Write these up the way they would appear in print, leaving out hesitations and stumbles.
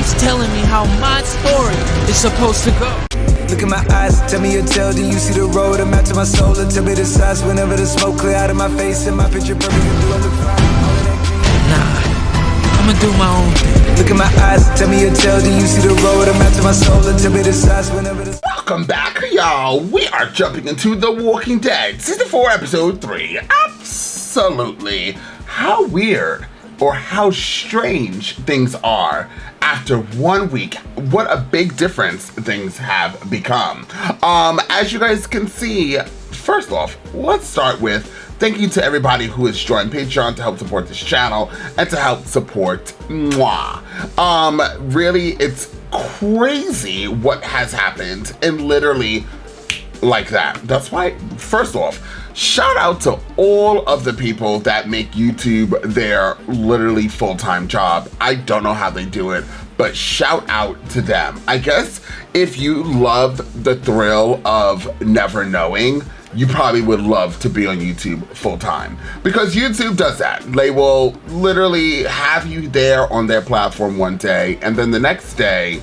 keeps telling me how my story is supposed to go. Look in my eyes, tell me your tale. Do you see the road? I'm out to my soul. And tell me the size whenever the smoke clear out of my face. And my picture perfect, you do it look fine. Nah, I'ma do my own thing. Look in my eyes, tell me your tale. Do you see the road? I'm out to my soul. And tell me the size whenever the... Welcome back, y'all. We are jumping into The Walking Dead, Season 4, Episode 3. Absolutely. How weird or how strange things are after 1 week. What a big difference things have become. As you guys can see, first off, let's start with thank you to everybody who has joined Patreon to help support this channel and to help support moi. Really, it's crazy what has happened, and literally like that. That's why, first off, shout out to all of the people that make YouTube their literally full-time job. I don't know how they do it, but shout out to them. I guess if you love the thrill of never knowing, you probably would love to be on YouTube full-time, because YouTube does that. They will literally have you there on their platform one day, and then the next day,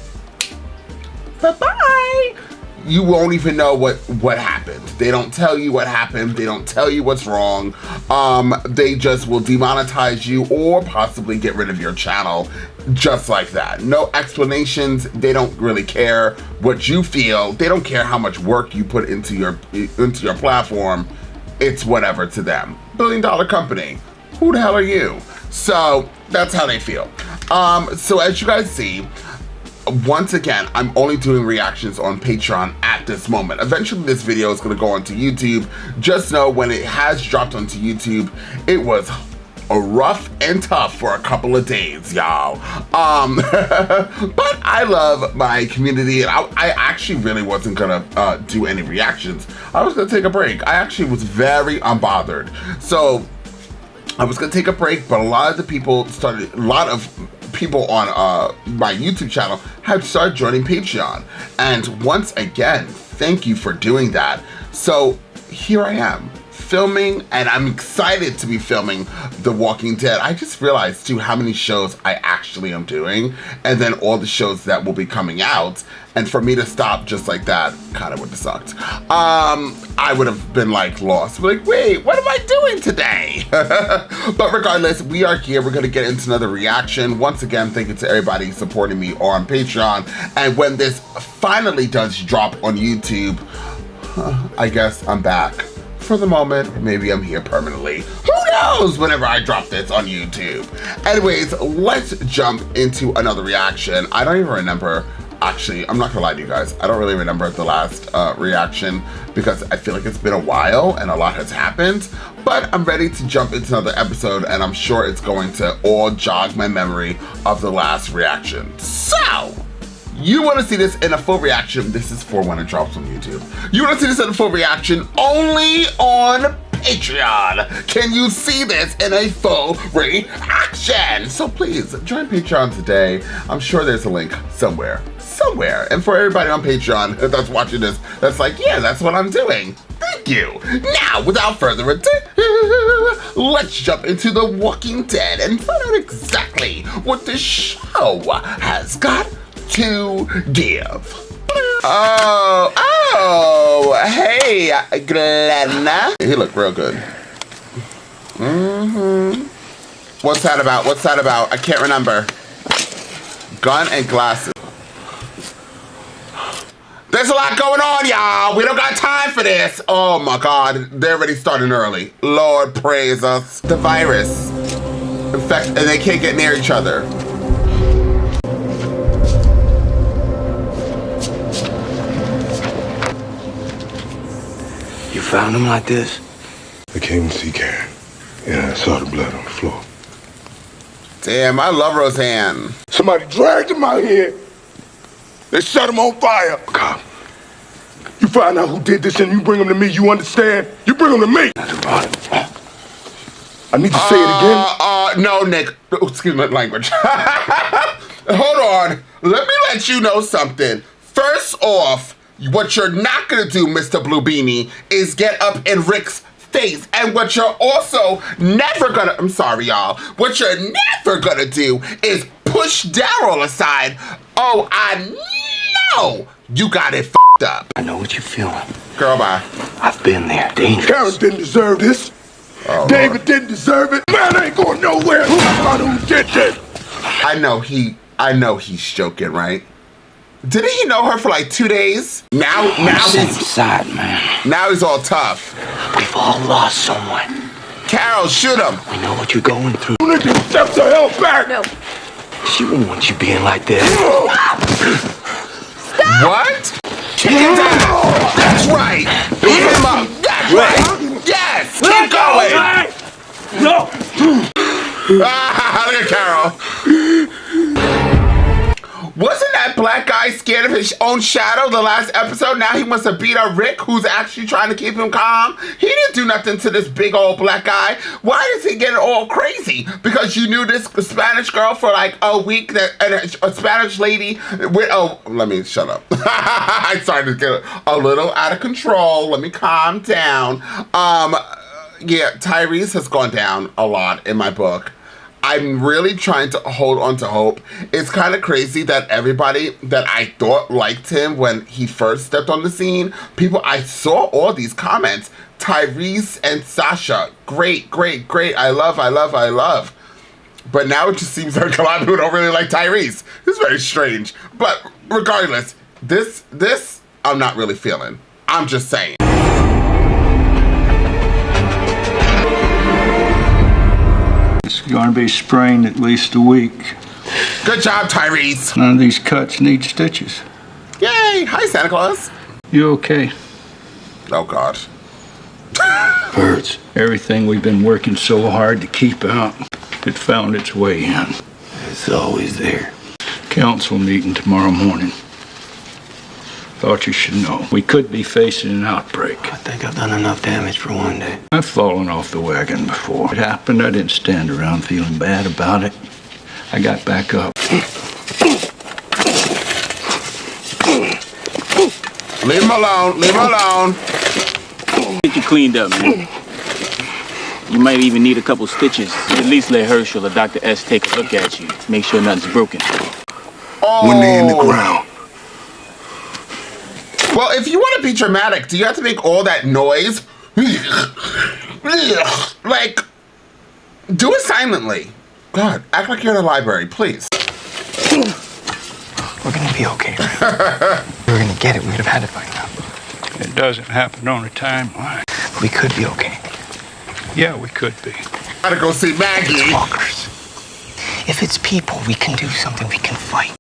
bye-bye. You won't even know what happened. They don't tell you what happened. They don't tell you what's wrong. They just will demonetize you or possibly get rid of your channel just like that. No explanations. They don't really care what you feel. They don't care how much work you put into your platform. It's whatever to them. $1 billion company. Who the hell are you? So that's how they feel. So as you guys see, once again, I'm only doing reactions on Patreon at this moment. Eventually this video is gonna go onto YouTube. Just know when it has dropped onto YouTube, it was a rough and tough for a couple of days, y'all. But I love my community, and I actually really wasn't gonna do any reactions. I was gonna take a break. I actually was very unbothered. So I was gonna take a break, but a lot of people on my YouTube channel have started joining Patreon. And once again, thank you for doing that. So here I am, filming, and I'm excited to be filming The Walking Dead. I just realized too how many shows I actually am doing, and then all the shows that will be coming out. And for me to stop just like that kind of would have sucked. I would have been like lost. Like, wait, what am I doing today? But regardless, we are here. We're gonna get into another reaction. Once again, thank you to everybody supporting me on Patreon. And when this finally does drop on YouTube, I guess I'm back. For the moment, maybe I'm here permanently. Who knows whenever I drop this on YouTube? Anyways, let's jump into another reaction. I don't even remember. Actually, I'm not gonna lie to you guys. I don't really remember the last reaction because I feel like it's been a while and a lot has happened, but I'm ready to jump into another episode, and I'm sure it's going to all jog my memory of the last reaction. So, you wanna see this in a full reaction, this is for when it drops on YouTube. You wanna see this in a full reaction only on Patreon. Can you see this in a full reaction? So please, join Patreon today. I'm sure there's a link somewhere. And for everybody on Patreon that's watching this, that's like, yeah, that's what I'm doing. Thank you. Now, without further ado, let's jump into The Walking Dead and find out exactly what this show has got to give. Oh, hey, Glenna. He looked real good. What's that about? I can't remember. Gun and glasses. There's a lot going on, y'all. We don't got time for this. Oh my God, they're already starting early. Lord praise us. The virus. In fact, and they can't get near each other. You found him like this? I came to see Karen, and I saw the blood on the floor. Damn, I love Roseanne. Somebody dragged him out here. They set him on fire. Cop, you find out who did this and you bring him to me, you understand? You bring him to me. That's about it. I need to say it again. No, Nick. Excuse my language. Hold on. Let me let you know something. First off, what you're not gonna do, Mr. Blue Beanie, is get up in Rick's face. And what you're also never gonna, I'm sorry, y'all. What you're never gonna do is pushed Daryl aside. Oh, I know you got it f***ed up. I know what you're feeling. Girl, bye. I've been there. Dangerous. Karen didn't deserve this. Oh, David Lord. didn't deserve it. Man ain't going nowhere. Who's the one who did this? I know he's joking, right? Didn't he know her for like 2 days? Now Same he's side, man. now he's all tough. We've all lost someone. Carol, shoot him. We know what you're going through. You niggas step the hell back. No. She won't want you being like this. What? Kick him down. That's right. Beat him up. That's right. Yes. Keep going. No. Ah, look at Carol. Wasn't that black guy scared of his own shadow the last episode? Now he wants to beat up Rick, who's actually trying to keep him calm. He didn't do nothing to this big old black guy. Why is he getting all crazy? Because you knew this Spanish girl for like a week, and a Spanish lady with, oh, let me shut up. I started to get a little out of control. Let me calm down. Yeah, Tyrese has gone down a lot in my book. I'm really trying to hold on to hope. It's kind of crazy that everybody that I thought liked him when he first stepped on the scene, I saw all these comments. Tyrese and Sasha, great, great, great. I love. But now it just seems like a lot of people don't really like Tyrese. It's very strange. But regardless, this I'm not really feeling. I'm just saying. It's going to be sprained at least a week. Good job, Tyrese. None of these cuts need stitches. Yay. Hi, Santa Claus. You okay? Oh, God. Hurts. Everything we've been working so hard to keep out, it found its way in. It's always there. Council meeting tomorrow morning. Thought you should know. We could be facing an outbreak. I think I've done enough damage for one day. I've fallen off the wagon before. It happened, I didn't stand around feeling bad about it. I got back up. Leave him alone. Leave him alone. Get you cleaned up, man. You might even need a couple stitches. At least let Hershel or Dr. S take a look at you. Make sure nothing's broken. Oh. When they're in the ground. Well, if you want to be dramatic, do you have to make all that noise? Like, do it silently. God, act like you're in a library, please. We're gonna be okay, right? We're gonna get it. We'd have had it by now. It doesn't happen on a timeline. We could be okay. Yeah, we could be. Gotta go see Maggie. Walkers. If it's people, we can do something. We can fight.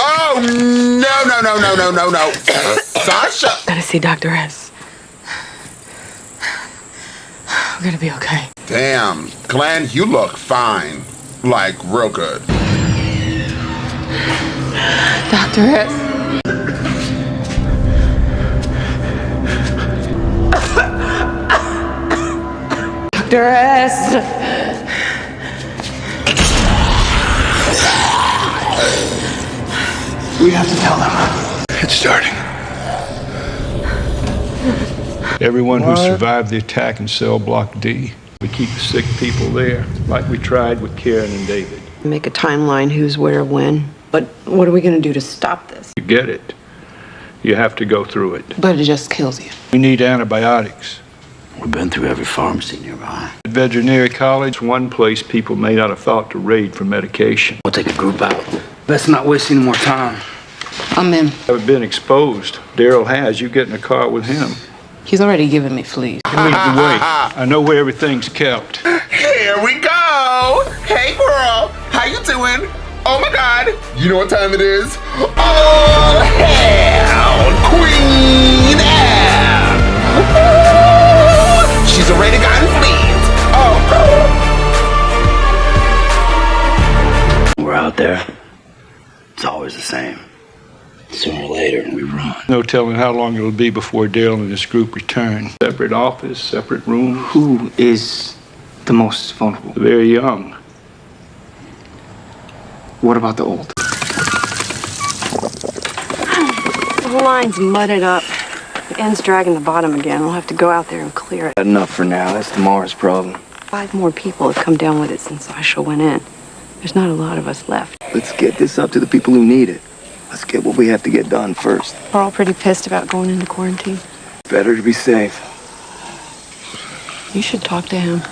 Oh, no. Sasha. Gotta see Dr. S. We're gonna be okay. Damn, Glenn, you look fine. Like, real good. Dr. S. Dr. S. We have to tell them. It's starting. Everyone who survived the attack in cell block D, we keep the sick people there, like we tried with Karen and David. Make a timeline, who's where, when. But what are we going to do to stop this? You get it. You have to go through it. But it just kills you. We need antibiotics. We've been through every pharmacy nearby. At Veterinary College, one place people may not have thought to raid for medication. We'll take a group out. Best not waste any more time. I'm in. I've been exposed. Daryl has. You get in a car with him. He's already given me fleas. You lead the way. I know where everything's kept. Here we go. Hey, girl. How you doing? Oh, my God. You know what time it is? All hail Queen Anne. Ooh, she's already gotten fleas. Oh. We're out there. It's always the same. Sooner or later, we run. No telling how long it'll be before Daryl and his group return. Separate office, separate rooms. Who is the most vulnerable? The very young. What about the old? The line's mudded up. The end's dragging the bottom again. We'll have to go out there and clear it. Enough for now. That's tomorrow's problem. 5 more people have come down with it since Hershel went in. There's not a lot of us left. Let's get this up to the people who need it. Let's get what we have to get done first. We're all pretty pissed about going into quarantine. Better to be safe. You should talk to him.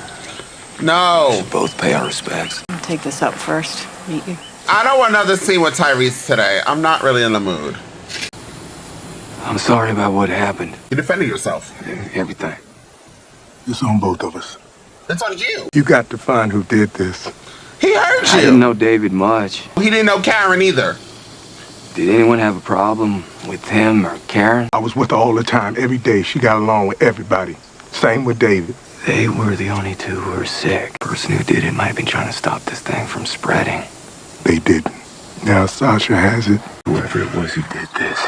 No. We should both pay our respects. I'll take this up first. Meet you. I don't want another scene with Tyrese today. I'm not really in the mood. I'm sorry about what happened. You defended yourself. Everything. It's on both of us. It's on you. You got to find who did this. He hurt I you. didn't know David much. He didn't know Karen either. Did anyone have a problem with him or Karen? I was with her all the time, every day. She got along with everybody. Same with David. They were the only two who were sick. The person who did it might have been trying to stop this thing from spreading. They didn't. Now Sasha has it. Whoever it was who did this,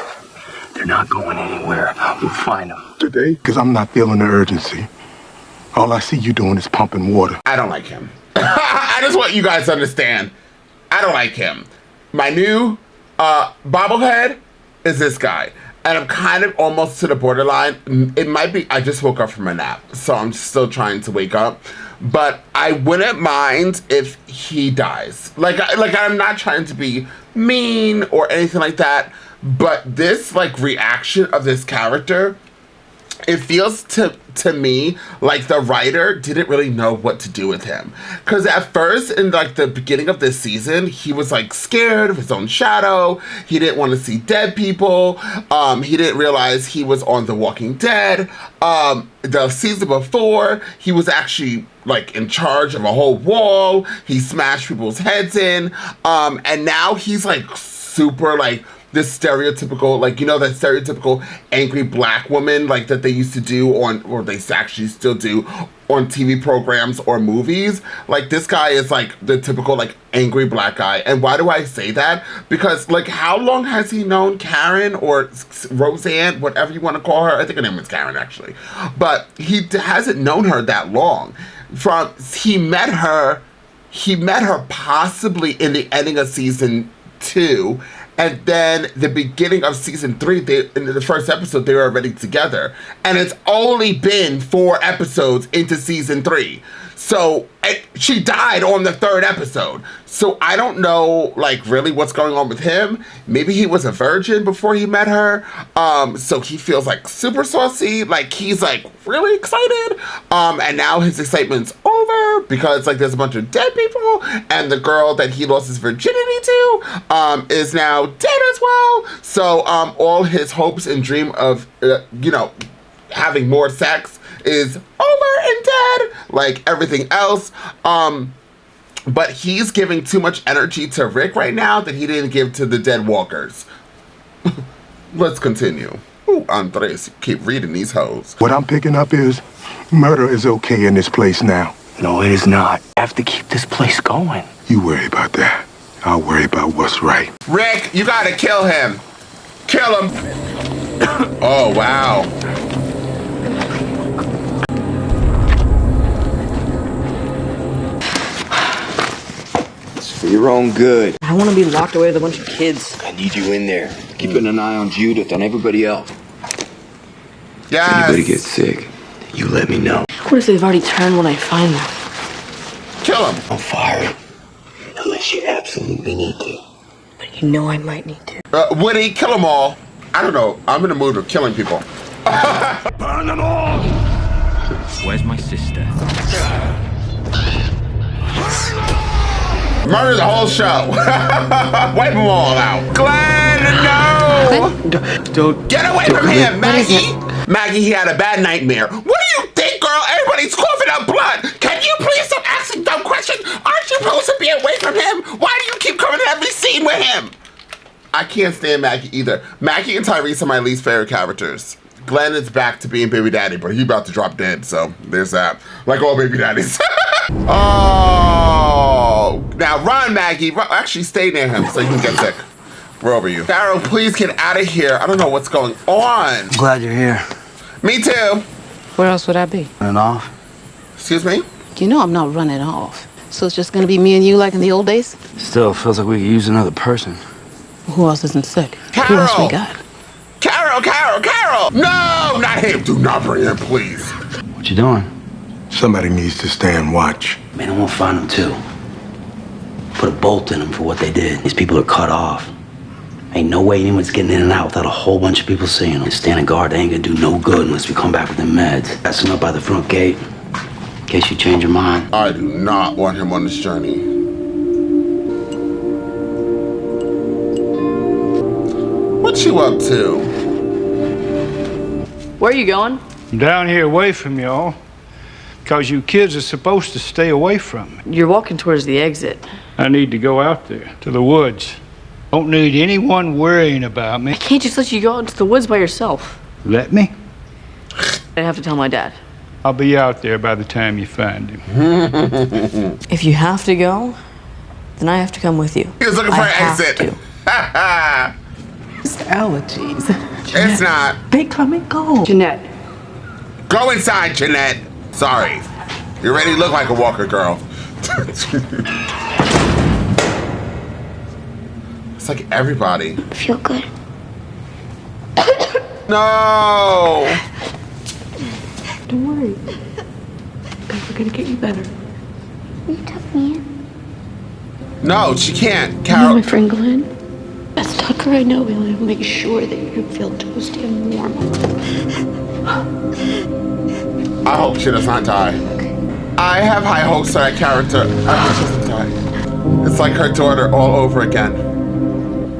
they're not going anywhere. We'll find them. Today? Because I'm not feeling the urgency. All I see you doing is pumping water. I don't like him. I just want you guys to understand. I don't like him. My new bobblehead is this guy. And I'm kind of almost to the borderline. It might be, I just woke up from a nap, so I'm still trying to wake up. But I wouldn't mind if he dies. Like I'm not trying to be mean or anything like that. But this like reaction of this character, it feels to me like the writer didn't really know what to do with him. Because at first, in like the beginning of this season, he was like scared of his own shadow. He didn't want to see dead people. He didn't realize he was on The Walking Dead. The season before, he was actually like in charge of a whole wall. He smashed people's heads in. And now he's like super like this stereotypical, like, you know, that stereotypical angry black woman, like that they used to do on, or they actually still do on TV programs or movies. Like, this guy is like the typical like angry black guy. And why do I say that? Because like, how long has he known Karen or Roseanne, whatever you want to call her? I think her name was Karen actually, but he hasn't known her that long. He met her possibly in the ending of season 2. And then the beginning of season 3, in the first episode, they were already together. And it's only been 4 episodes into season 3. So she died on the 3rd episode. So I don't know, like, really what's going on with him. Maybe he was a virgin before he met her. So he feels like super saucy. Like, he's like really excited. And now his excitement's over because like there's a bunch of dead people. And the girl that he lost his virginity to is now dead as well. So all his hopes and dream of, you know, having more sex is over and dead, like everything else. But he's giving too much energy to Rick right now that he didn't give to the dead walkers. Let's continue. Ooh, Andres, keep reading these hoes. What I'm picking up is murder is okay in this place now. No, it is not. I have to keep this place going. You worry about that. I'll worry about what's right. Rick, you gotta kill him. Kill him. Oh, wow. For your own good. I want to be locked away with a bunch of kids. I need you in there, keeping an eye on Judith and everybody else. Yes. If anybody gets sick, you let me know. What if they've already turned when I find them? Kill him. Don't fire it unless you absolutely need to. But you know I might need to. Woody, kill them all. I don't know. I'm in the mood of killing people. Burn them all! Where's my sister? Murder the whole show. Wipe them all out. Glenn, no! Don't Get away from him, Maggie! Maggie, he had a bad nightmare. What do you think, girl? Everybody's coughing up blood. Can you please stop asking dumb questions? Aren't you supposed to be away from him? Why do you keep coming to every scene with him? I can't stand Maggie either. Maggie and Tyrese are my least favorite characters. Glenn is back to being baby daddy, but he's about to drop dead, so there's that. Like all baby daddies. Oh, now run, Maggie. Run. Actually, stay near him so you can get sick. We're over you. Darryl, please get out of here. I don't know what's going on. Glad you're here. Me too. Where else would I be? Running off? Excuse me? You know I'm not running off. So it's just gonna be me and you like in the old days? Still feels like we could use another person. Who else isn't sick? Carol! Who else we got? Carol! No, not him. Do not bring him, please. What you doing? Somebody needs to stand watch. Man, I won't find him too. Put a bolt in them for what they did. These people are cut off. Ain't no way anyone's getting in and out without a whole bunch of people seeing them. Standing guard, they ain't gonna do no good unless we come back with them meds. Passing up by the front gate, in case you change your mind. I do not want him on this journey. What you up to? Where are you going? I'm down here away from y'all, because you kids are supposed to stay away from me. You're walking towards the exit. I need to go out there, to the woods. Don't need anyone worrying about me. I can't just let you go out into the woods by yourself. Let me? I have to tell my dad. I'll be out there by the time you find him. If you have to go, then I have to come with you. He was looking for an exit. It's allergies. It's not. They come and go. Jeanette. Go inside, Jeanette. Sorry. You already look like a Walker girl. It's like everybody. Feel good. No. Don't worry. We're gonna get you better. You took me in. No, she can't. You know Carol. my friend Glenn? As Tucker, I know he'll make sure that you feel toasty and warm. I hope she does not die. I have high hopes for that character. I hope she doesn't die. It's like her daughter all over again.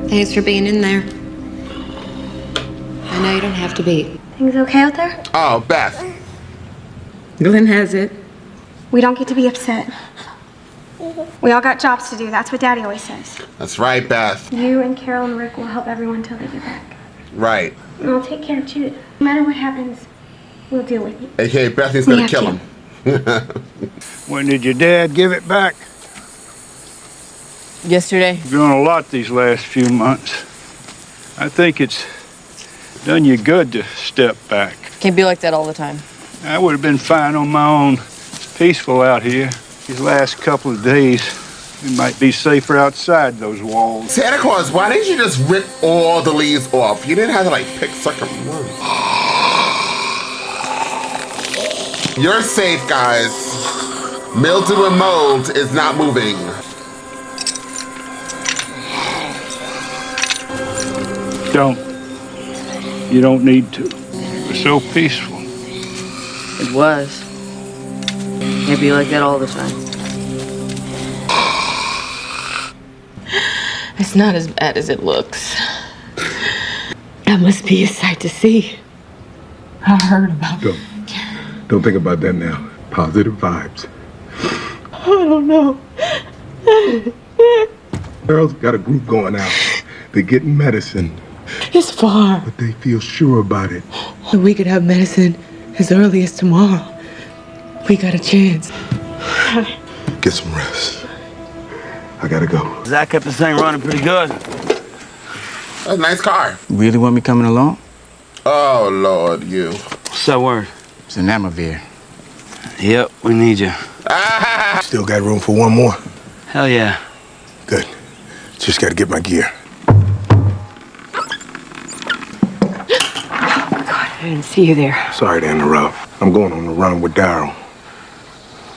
Thanks for being in there. I know you don't have to be. Things okay out there? Oh, Beth. Glenn has it. We don't get to be upset. We all got jobs to do. That's what Daddy always says. That's right, Beth. You and Carol and Rick will help everyone till they get back. Right. And I'll take care of Jude. No matter what happens, we'll deal with it. AKA Bethany's gonna kill him. When did your dad give it back? Yesterday. You've grown a lot these last few months. I think it's done you good to step back. Can't be like that all the time. I would have been fine on my own. It's peaceful out here. These last couple of days, we might be safer outside those walls. Santa Claus, why didn't you just rip all the leaves off? You didn't have to like pick certain ones. You're safe, guys. Mildew and mold is not moving. Don't. You don't need to. We're so peaceful. It was. Can't be like that all the time. It's not as bad as it looks. That must be a sight to see. I heard about it. Don't think about that now. Positive vibes. I don't know. Girls got a group going out. They're getting medicine, It's far. but they feel sure about it. We could have medicine as early as tomorrow. We got a chance. Get some rest. I gotta go. Zach kept this thing running pretty good. That's a nice car. Really want me coming along? Oh, Lord, you. What's that word? It's an Amavir. Yep, we need you. Still got room for one more? Hell yeah. Good. Just gotta get my gear. I didn't see you there. Sorry to interrupt. I'm going on the run with Daryl.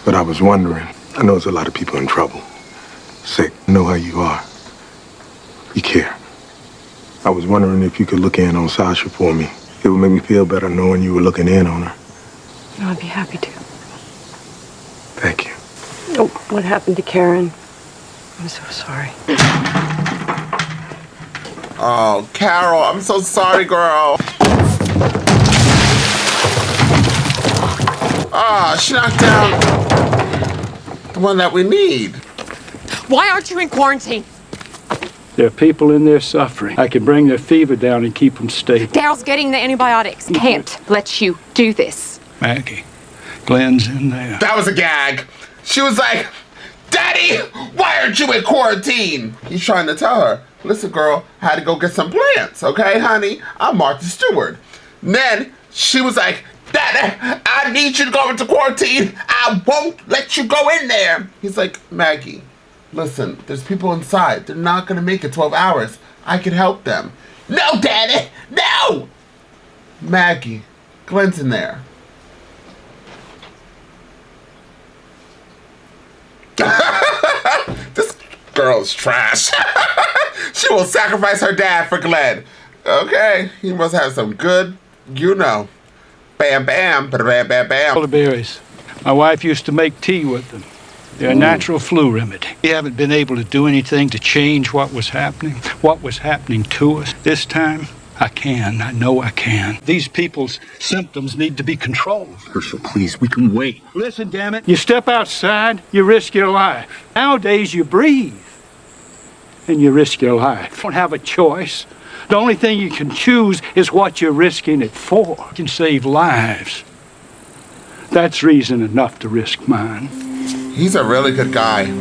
But I was wondering, I know there's a lot of people in trouble. Sick. I know how you are. You care. I was wondering if you could look in on Sasha for me. It would make me feel better knowing you were looking in on her. I'd be happy to. Thank you. Oh, what happened to Karen? I'm so sorry. Oh, Carol, I'm so sorry, girl. Ah, she knocked down the one that we need. Why aren't you in quarantine? There are people in there suffering. I can bring their fever down and keep them stable. Daryl's getting the antibiotics. Can't let you do this. Maggie, Glenn's in there. That was a gag. She was like, Daddy, why aren't you in quarantine? He's trying to tell her, listen, girl, I had to go get some plants, okay, honey? I'm Martha Stewart. And then she was like, Daddy, I need you to go into quarantine. I won't let you go in there. He's like, Maggie, listen, there's people inside. They're not going to make it 12 hours. I can help them. No, Daddy, no! Maggie, Glenn's in there. This girl's trash. She will sacrifice her dad for Glenn. Okay, he must have some good, you know. Bam, bam, bam, bam, bam. Elderberries. My wife used to make tea with them. They're a natural flu remedy. We haven't been able to do anything to change what was happening to us. This time, I can. I know I can. These people's symptoms need to be controlled. Hershel, please, we can wait. Listen, damn it. You step outside, you risk your life. Nowadays, you breathe, and you risk your life. You don't have a choice. The only thing you can choose is what you're risking it for. You can save lives. That's reason enough to risk mine. He's a really good guy. Go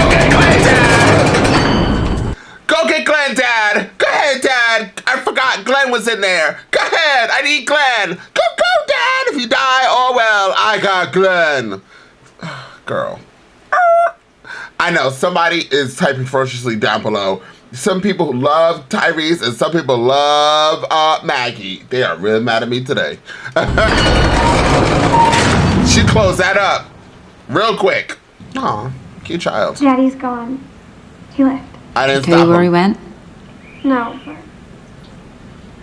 get Glenn, Dad! Go get Glenn, Dad! Go ahead, Dad! I forgot Glenn was in there. Go ahead, I need Glenn. Go, Dad! If you die, oh well, I got Glenn. Girl. I know, somebody is typing ferociously down below. Some people love Tyrese and some people love Maggie. They are really mad at me today. She closed that up real quick. Aw, cute child. Daddy's gone. He left. I didn't Tell stop you where him. he went? No, but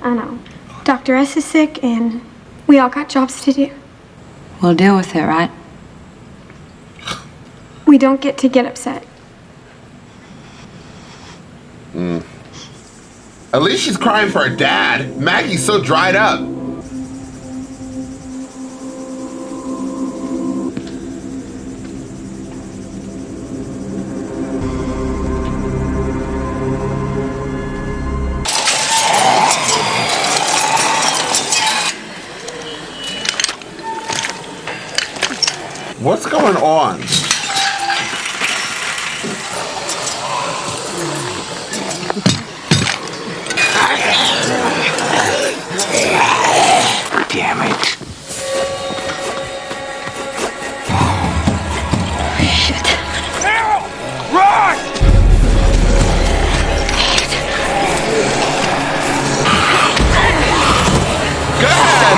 I know. Dr. S is sick and we all got jobs to do. We'll deal with it, right? We don't get to get upset. At least she's crying for her dad. Maggie's so dried up. What's going on? Damn it. Shit. Run! Go ahead!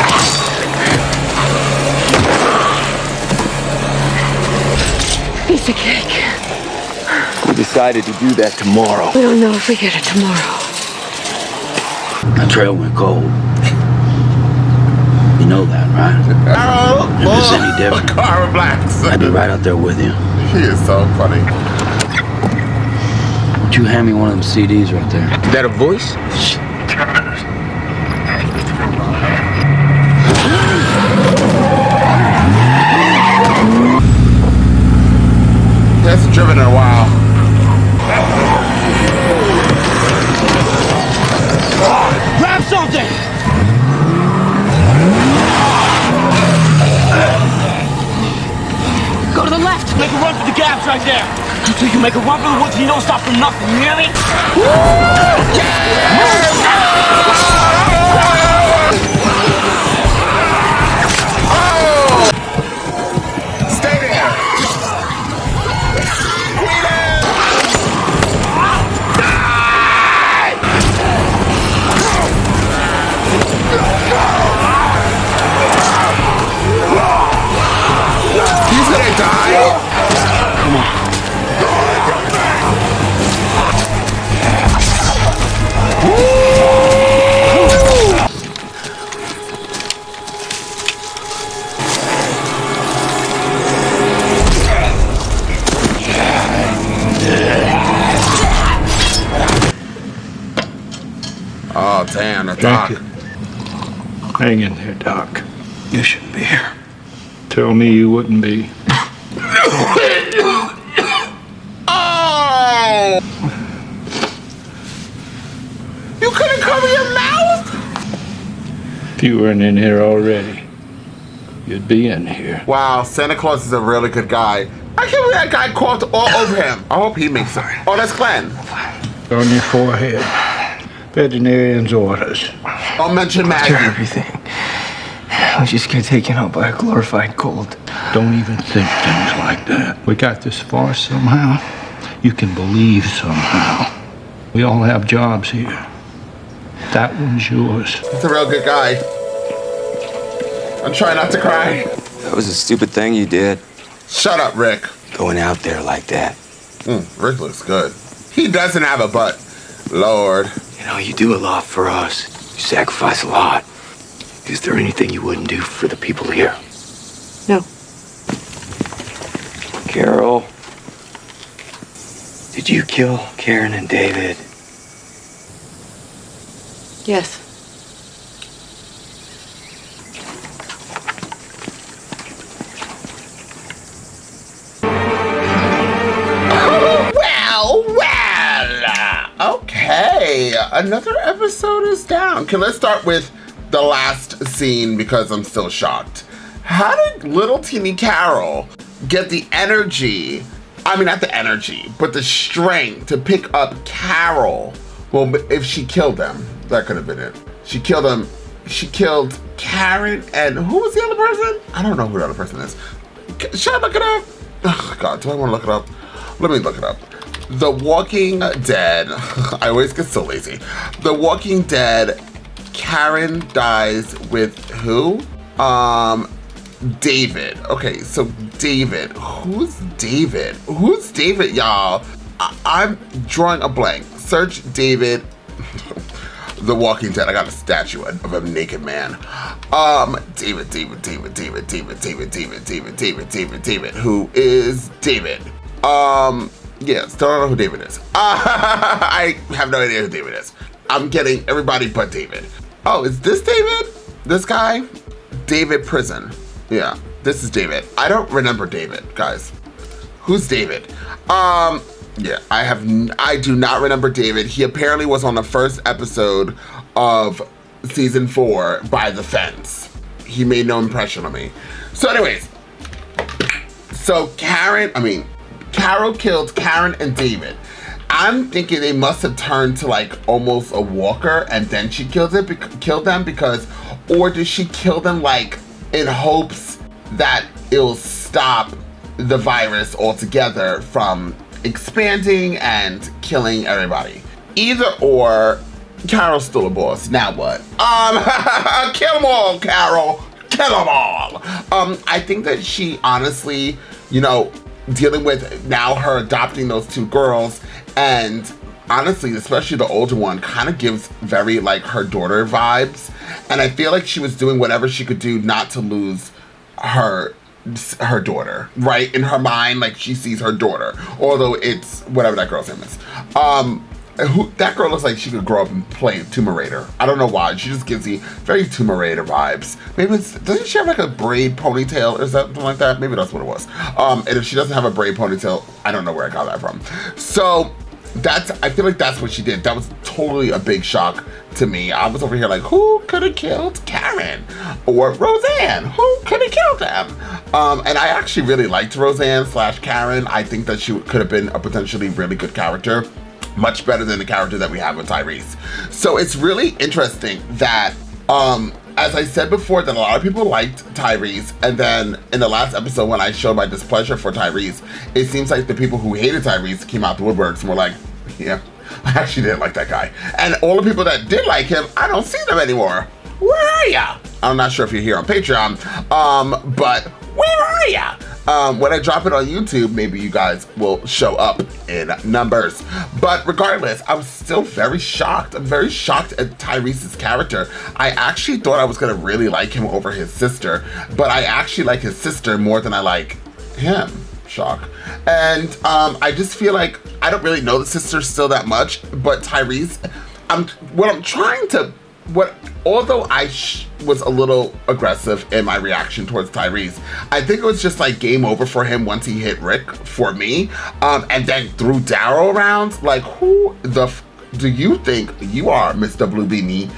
Piece of cake. We decided to do that tomorrow. We don't know if we get it tomorrow. My trail went cold. You know that, right? Oh, If it's any different, car blacks. I'd be right out there with you. He is so funny. Would you hand me one of them CDs right there? Is that a voice? He hasn't driven in a while. Grab something! Go to the left! Make a run for the gaps right there! So you make a run for the woods and you don't stop for nothing, you hear me? Stay there! He's gonna die! Come on. Oh, damn, the Thank doc. you. Hang in there, Doc. You should be here. Tell me you wouldn't be. Oh! You couldn't cover your mouth? If you weren't in here already, you'd be in here. Wow, Santa Claus is a really good guy. I can't believe that guy coughed all over him. I hope he makes it. Oh, that's Glenn. On your forehead. Veterinarian's orders. Don't mention After Maggie. everything, I just get taken out by a glorified cold. Don't even think things like that. We got this far somehow. You can believe somehow. We all have jobs here. That one's yours. He's a real good guy. I'm trying not to cry. That was a stupid thing you did. Shut up, Rick. going out there like that. Rick looks good. He doesn't have a butt. Lord. You know, you do a lot for us. You sacrifice a lot. Is there anything you wouldn't do for the people here? No. Carol, did you kill Karen and David? Yes. Well. Okay, another episode is down. Okay, let's start with the last scene because I'm still shocked. How did little teeny Carol get the energy, I mean not the energy, but the strength to pick up Carol? Well, if she killed them, that could have been it. She killed them. She killed Karen and who was the other person? I don't know who the other person is. Should I look it up? Oh God, do I want to look it up? Let me look it up. The Walking Dead. I always get so lazy. The Walking Dead. Karen dies with who? David. Okay, so David. Who's David? Who's David, y'all? I'm drawing a blank. Search David. The Walking Dead. I got a statue of a naked man. David. Who is David? Yeah, still don't know who David is. I have no idea who David is. I'm getting everybody but David. Oh, is this David? This guy? David Prison. Yeah, this is David. I don't remember David, guys. Who's David? Yeah, I do not remember David. He apparently was on the first episode of season 4 by the fence. He made no impression on me. So anyways, so Carol killed Karen and David. I'm thinking they must have turned to like almost a walker and then she killed them because, or did she kill them like in hopes that it'll stop the virus altogether from expanding and killing everybody? Either or, Carol's still a boss. Now what? Kill them all, Carol. Kill them all. I think that she honestly, dealing with now her adopting those 2 girls, and honestly, especially the older one, kind of gives very like her daughter vibes. And I feel like she was doing whatever she could do not to lose her daughter, right? In her mind, like she sees her daughter, although it's whatever that girl's name is. That girl looks like she could grow up and play Tomb Raider. I don't know why. She just gives me very Tomb Raider vibes. Maybe doesn't she have like a braid ponytail or something like that? Maybe that's what it was. And if she doesn't have a braid ponytail, I don't know where I got that from. So I feel like that's what she did. That was totally a big shock to me. I was over here like, who could have killed Karen or Roseanne? Who could have killed them? And I actually really liked Roseanne / Karen. I think that she could have been a potentially really good character. Much better than the character that we have with Tyrese. So it's really interesting that, as I said before, that a lot of people liked Tyrese, and then in the last episode when I showed my displeasure for Tyrese, it seems like the people who hated Tyrese came out the woodworks and were like, yeah, I actually didn't like that guy. And all the people that did like him, I don't see them anymore. Where are ya? I'm not sure if you're here on Patreon, but where are ya? When I drop it on YouTube, maybe you guys will show up in numbers. But regardless, I was still very shocked. I'm very shocked at Tyrese's character. I actually thought I was gonna really like him over his sister, but I actually like his sister more than I like him. Shock. And I just feel like I don't really know the sister still that much, but Tyrese, although I was a little aggressive in my reaction towards Tyrese, I think it was just like game over for him once he hit Rick for me, and then threw Daryl around. Like, who the do you think you are, Mr. Blue Beanie?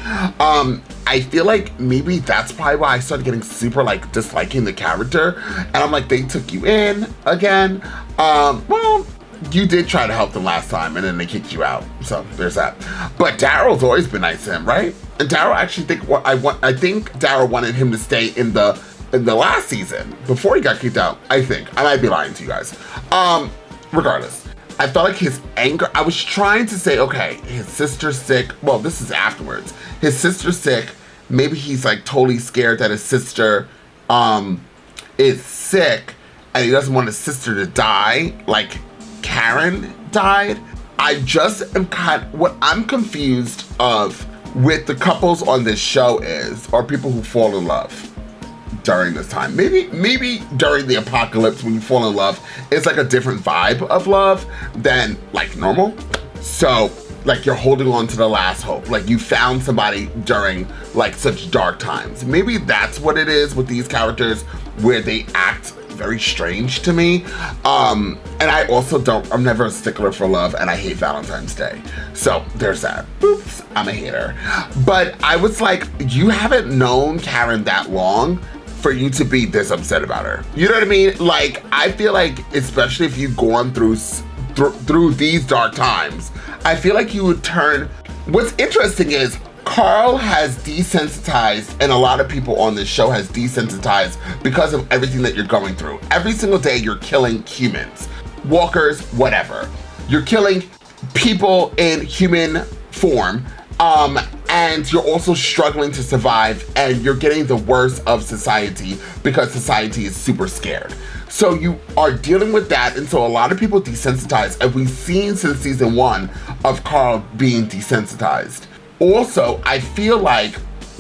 I feel like maybe that's probably why I started getting super like disliking the character, and I'm like, they took you in again. Well, you did try to help them last time, and then they kicked you out. So there's that. But Daryl's always been nice to him, right? And Daryl actually I think Daryl wanted him to stay in the last season before he got kicked out. I think I might be lying to you guys. Regardless, I felt like his anger. I was trying to say, okay, his sister's sick. Well, this is afterwards. His sister's sick. Maybe he's like totally scared that his sister is sick. and he doesn't want his sister to die like Karen died. I just am what I'm confused of with the couples on this show are people who fall in love during this time. Maybe during the apocalypse when you fall in love, it's like a different vibe of love than like normal. So like you're holding on to the last hope. Like you found somebody during like such dark times. Maybe that's what it is with these characters where they act very strange to me. And I also I'm never a stickler for love, and I hate Valentine's Day. So there's that. Oops, I'm a hater. But I was like, you haven't known Karen that long for you to be this upset about her. You know what I mean? Like, I feel like, especially if you've gone through these dark times, I feel like you would turn. What's interesting is Carl has desensitized, and a lot of people on this show has desensitized because of everything that you're going through. Every single day you're killing humans, walkers, whatever. You're killing people in human form, and you're also struggling to survive, and you're getting the worst of society because society is super scared. So you are dealing with that, and so a lot of people desensitize, and we've seen since season 1 of Carl being desensitized. Also, I feel like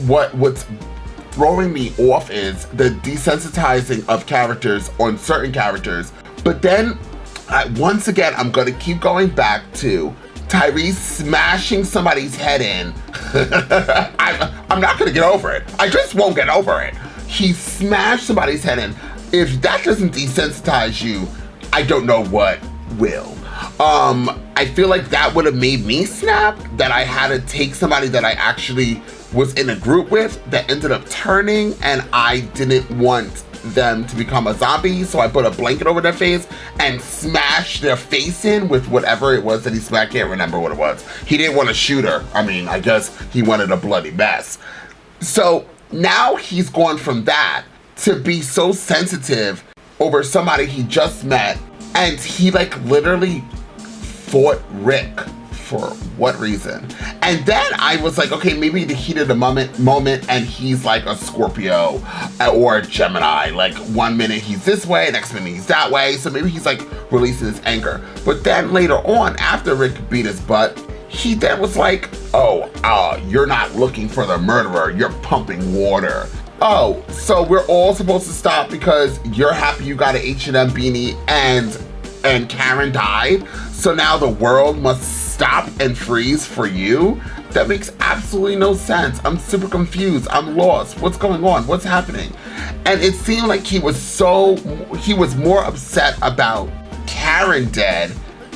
what's throwing me off is the desensitizing of characters on certain characters, but then once again, I'm gonna keep going back to Tyrese smashing somebody's head in. I'm not gonna get over it. I just won't get over it. He smashed somebody's head in. If that doesn't desensitize you, I don't know what will. I feel like that would have made me snap, that I had to take somebody that I actually was in a group with that ended up turning, and I didn't want them to become a zombie, so I put a blanket over their face and smashed their face in with whatever it was that he smacked. I can't remember what it was. He didn't want to shoot her. I mean, I guess he wanted a bloody mess. So now he's gone from that to be so sensitive over somebody he just met, and he like literally fought Rick for what reason? And then I was like, okay, maybe the heat of the moment, and he's like a Scorpio or a Gemini. Like 1 minute he's this way, next minute he's that way. So maybe he's like releasing his anger. But then later on, after Rick beat his butt, he then was like, you're not looking for the murderer, you're pumping water. Oh, so we're all supposed to stop because you're happy you got an H&M beanie and Karen died? So now the world must stop and freeze for you? That makes absolutely no sense. I'm super confused. I'm lost. What's going on? What's happening? And it seemed like he was more upset about Karen dead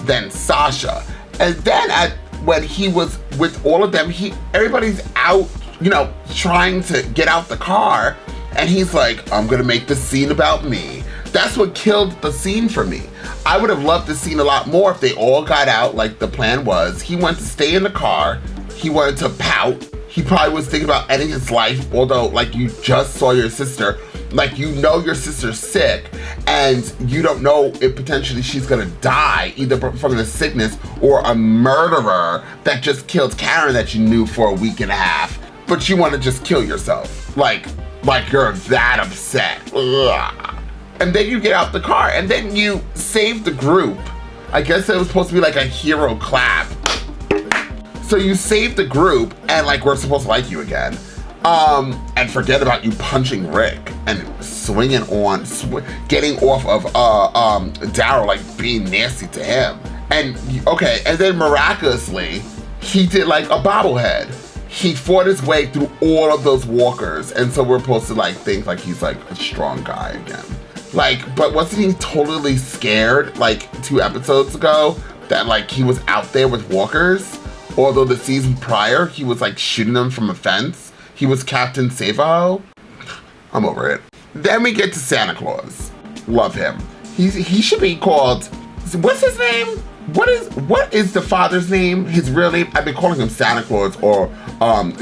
than Sasha. And then when he was with all of them, everybody's out, trying to get out the car, and he's like, I'm gonna make this scene about me. That's what killed the scene for me. I would have loved the scene a lot more if they all got out like the plan was. He wanted to stay in the car. He wanted to pout. He probably was thinking about ending his life, although like you just saw your sister, like your sister's sick, and you don't know if potentially she's gonna die either from the sickness or a murderer that just killed Karen that you knew for a week and a half. But you want to just kill yourself. Like you're that upset. Ugh. And then you get out the car, and then you save the group. I guess it was supposed to be like a hero clap. So you save the group, and like we're supposed to like you again. And forget about you punching Rick and swinging on, getting off of Daryl, like being nasty to him. And okay, and then miraculously, he did like a bobblehead. He fought his way through all of those walkers, and so we're supposed to like think like he's like a strong guy again. Like, but wasn't he totally scared like 2 episodes ago that like he was out there with walkers? Although the season prior, he was like shooting them from a fence. He was Captain Save-A-Ho. I'm over it. Then we get to Santa Claus. Love him. He should be called, what's his name? What is the father's name? His real name? I've been calling him Santa Claus, or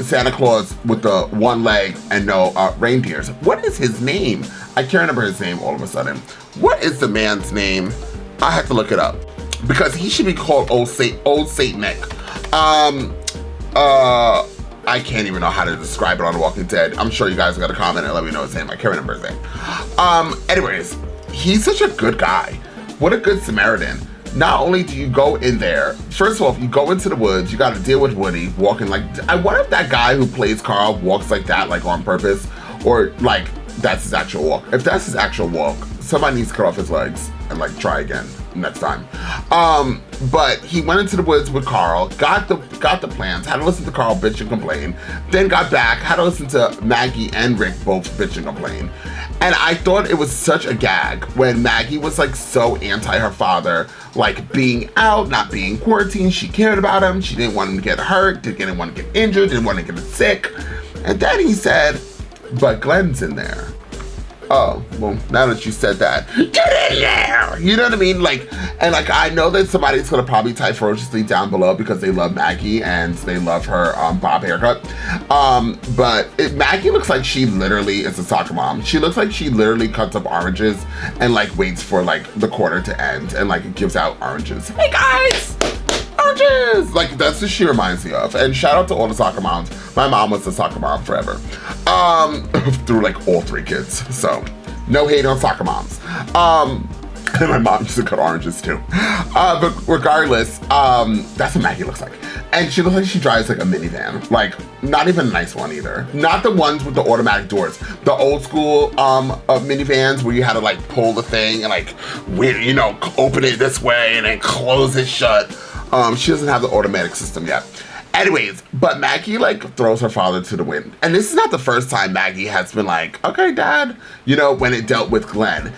Santa Claus with the one leg and no reindeers. What is his name? I can't remember his name all of a sudden. What is the man's name? I have to look it up because he should be called Old Saint Nick. I can't even know how to describe it on The Walking Dead. I'm sure you guys got a comment and let me know his name. I can't remember his name. Anyways, he's such a good guy. What a good Samaritan. Not only do you go in there, first of all, if you go into the woods, you got to deal with Woody walking like, I wonder if that guy who plays Carl walks like that, like on purpose, or like that's his actual walk. If that's his actual walk, somebody needs to cut off his legs and like try again next time. But he went into the woods with Carl, got the plans, had to listen to Carl bitch and complain, then got back, had to listen to Maggie and Rick both bitch and complain. And I thought it was such a gag when Maggie was like so anti her father, like being out, not being quarantined. She cared about him. She didn't want him to get hurt, didn't want to get injured, didn't want to get sick. And then he said, but Glenn's in there. Oh, well, now that you said that, get in there! You know what I mean? Like, and like, I know that somebody's gonna probably type ferociously down below because they love Maggie and they love her bob haircut. But Maggie looks like she literally is a soccer mom. She looks like she literally cuts up oranges and like waits for like the quarter to end and like gives out oranges. Hey guys! Oranges! Like, that's what she reminds me of. And shout out to all the soccer moms. My mom was a soccer mom forever. Through like all 3 kids. So, no hate on soccer moms. And my mom used to cut oranges too. But regardless, that's what Maggie looks like. And she looks like she drives like a minivan. Like, not even a nice one either. Not the ones with the automatic doors. The old school minivans where you had to like pull the thing and like, you know, open it this way and then close it shut. She doesn't have the automatic system yet. Anyways, but Maggie like throws her father to the wind. And this is not the first time Maggie has been like, okay, Dad, you know, when it dealt with Glenn.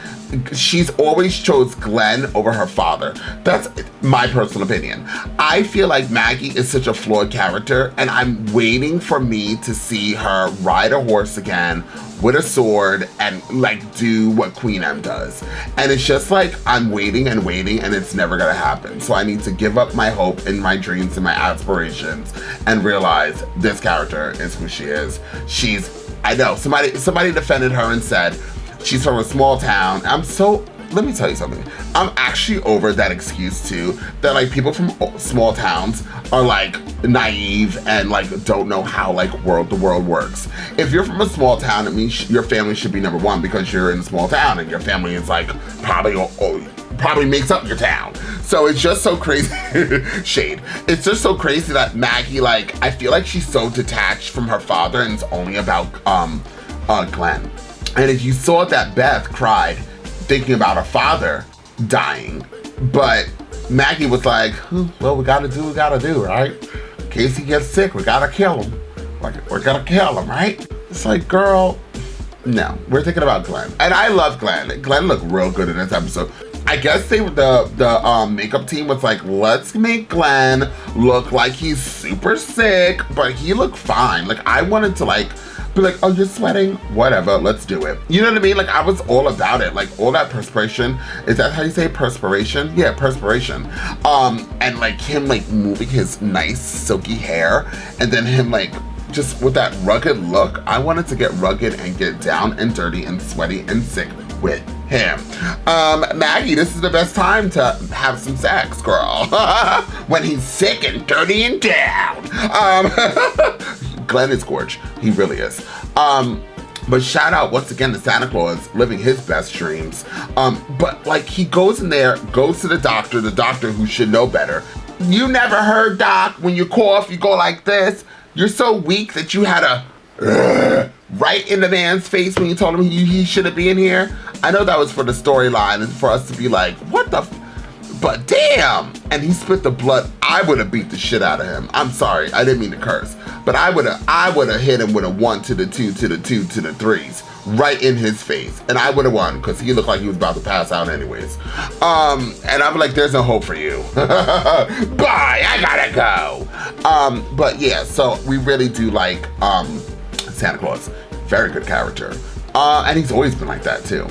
She's always chose Glenn over her father. That's my personal opinion. I feel like Maggie is such a flawed character, and I'm waiting for me to see her ride a horse again with a sword and like do what Queen M does. And it's just like, I'm waiting and waiting and it's never gonna happen. So I need to give up my hope and my dreams and my aspirations and realize this character is who she is. I know, somebody defended her and said, she's from a small town. Let me tell you something. I'm actually over that excuse too, that like people from small towns are like naive and like don't know how like the world works. If you're from a small town, it means your family should be number one because you're in a small town and your family is like probably makes up your town. So it's just so crazy. Shade. It's just so crazy that Maggie, like, I feel like she's so detached from her father and it's only about Glenn. And if you saw that Beth cried thinking about her father dying, but Maggie was like, well, we gotta do what we gotta do, right? In case he gets sick, we gotta kill him. We're gonna kill him, right? It's like, girl, no, we're thinking about Glenn. And I love Glenn. Glenn looked real good in this episode. I guess the makeup team was like, let's make Glenn look like he's super sick, but he looked fine. Like, I wanted to like, be like, oh, you're sweating? Whatever, let's do it. You know what I mean? Like, I was all about it. Like, all that perspiration. Is that how you say perspiration? Yeah, perspiration. And like him like moving his nice silky hair and then him like just with that rugged look. I wanted to get rugged and get down and dirty and sweaty and sick with him. Maggie, this is the best time to have some sex, girl. When he's sick and dirty and down. Glenn is gorge. He really is. But shout out once again to Santa Claus living his best dreams. But like he goes in there, goes to the doctor who should know better. You never heard, Doc, when you cough, you go like this. You're so weak that you had a right in the man's face when you told him he shouldn't be in here. I know that was for the storyline and for us to be like, what the but damn! And he spit the blood. I would have beat the shit out of him. I'm sorry, I didn't mean to curse. But I would have hit him with a 1 to the 2 to the 2 to the 3s. Right in his face. And I would have won because he looked like he was about to pass out anyways. And I'm like, there's no hope for you. Bye, I gotta go. But yeah, so we really do like Santa Claus. Very good character. And he's always been like that too.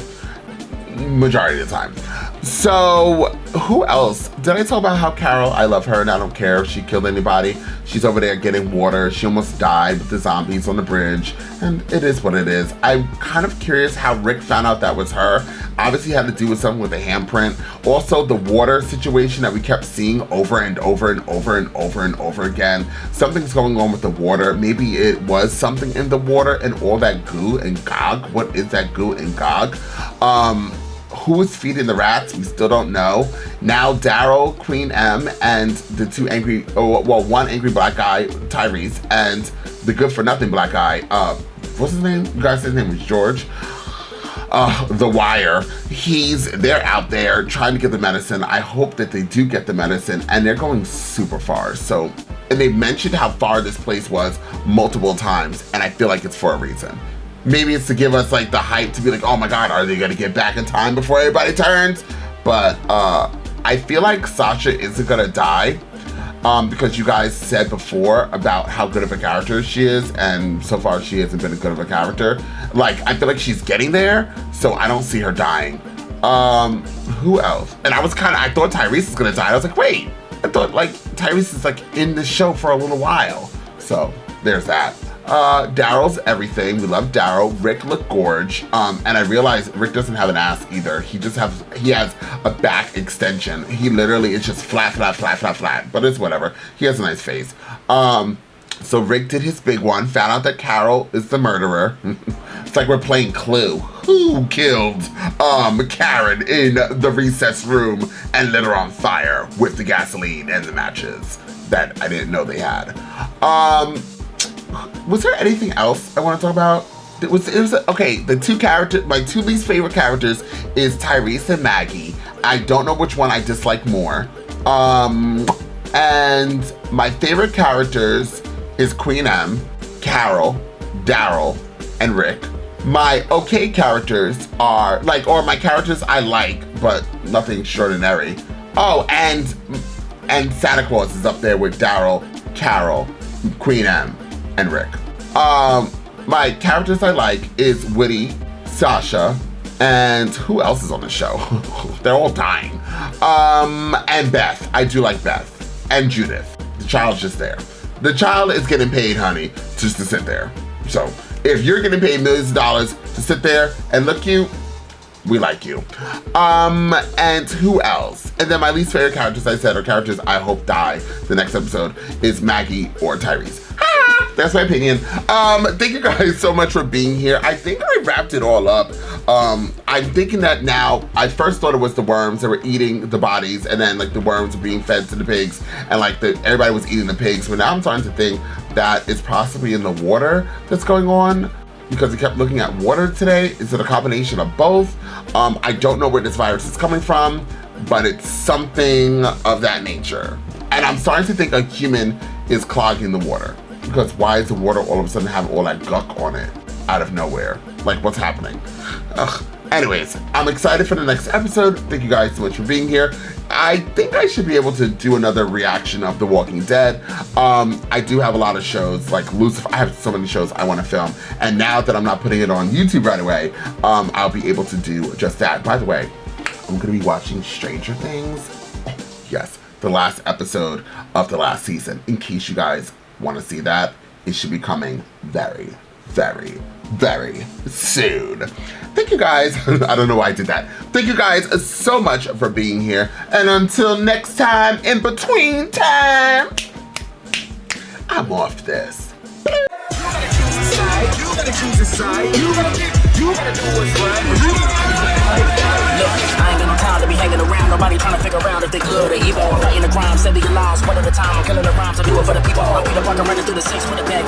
Majority of the time. So who else? Did I talk about how Carol, I love her and I don't care if she killed anybody. She's over there getting water. She almost died with the zombies on the bridge. And it is what it is. I'm kind of curious how Rick found out that was her. Obviously had to do with something with the handprint. Also the water situation that we kept seeing over and over and over and over and over again. Something's going on with the water. Maybe it was something in the water and all that goo and gog. What is that goo and gog? who is feeding the rats? We still don't know. Now Daryl, Queen M, and the two angry, one angry black guy, Tyrese, and the good for nothing black guy, what's his name? You guys said his name was George. The Wire. They're out there trying to get the medicine. I hope that they do get the medicine, and they're going super far. So, and they mentioned how far this place was multiple times, and I feel like it's for a reason. Maybe it's to give us like the hype to be like, oh my God, are they gonna get back in time before everybody turns? But I feel like Sasha isn't gonna die. Because you guys said before about how good of a character she is, and so far she hasn't been as good of a character. Like, I feel like she's getting there, so I don't see her dying. Who else? And I thought Tyrese was gonna die. I was like, wait, I thought like Tyrese is like in the show for a little while. So there's that. Daryl's everything. We love Daryl. Rick looked gorge. And I realized Rick doesn't have an ass either. He has a back extension. He literally is just flat. But it's whatever. He has a nice face. So Rick did his big one, found out that Carol is the murderer. It's like we're playing Clue. Who killed Karen in the recess room and lit her on fire with the gasoline and the matches that I didn't know they had? Was there anything else I want to talk about? It was okay. My two least favorite characters is Tyrese and Maggie. I don't know which one I dislike more. And my favorite characters is Queen M, Carol, Daryl, and Rick. My okay characters are my characters I like, but nothing extraordinary. Oh, and Santa Claus is up there with Daryl, Carol, Queen M, and Rick. My characters I like is Woody, Sasha, and who else is on the show? They're all dying. And Beth. I do like Beth. And Judith. The child's just there. The child is getting paid, honey, just to sit there. So if you're getting paid millions of dollars to sit there and look cute, we like you. And who else? And then my least favorite characters I said are characters I hope die the next episode is Maggie or Tyrese. That's my opinion. Thank you guys so much for being here. I think I wrapped it all up. I'm thinking that now, I first thought it was the worms that were eating the bodies, and then like the worms were being fed to the pigs, and like everybody was eating the pigs. But now I'm starting to think that it's possibly in the water that's going on, because we kept looking at water today. Is it a combination of both? I don't know where this virus is coming from, but it's something of that nature. And I'm starting to think a human is clogging the water. Because why is the water all of a sudden have all that guck on it out of nowhere? Like, what's happening? Ugh. Anyways, I'm excited for the next episode. Thank you guys so much for being here. I think I should be able to do another reaction of The Walking Dead. I do have a lot of shows, like Lucifer. I have so many shows I want to film. And now that I'm not putting it on YouTube right away, I'll be able to do just that. By the way, I'm going to be watching Stranger Things. Yes, the last episode of the last season. In case you guys want to see that, it should be coming very, very, very soon. Thank you guys. I don't know why I did that. Thank you guys so much for being here. And until next time, in between time, I'm off this. You gotta choose a side. You gotta do what's right. Look, I ain't got no time to be hanging around. Nobody trying to figure out if they good or evil. I'm fighting the crime, steady your lives. One at a time, I'm killing the rhymes. I do it for the people. I'm Peter Parker running through the six with a bag.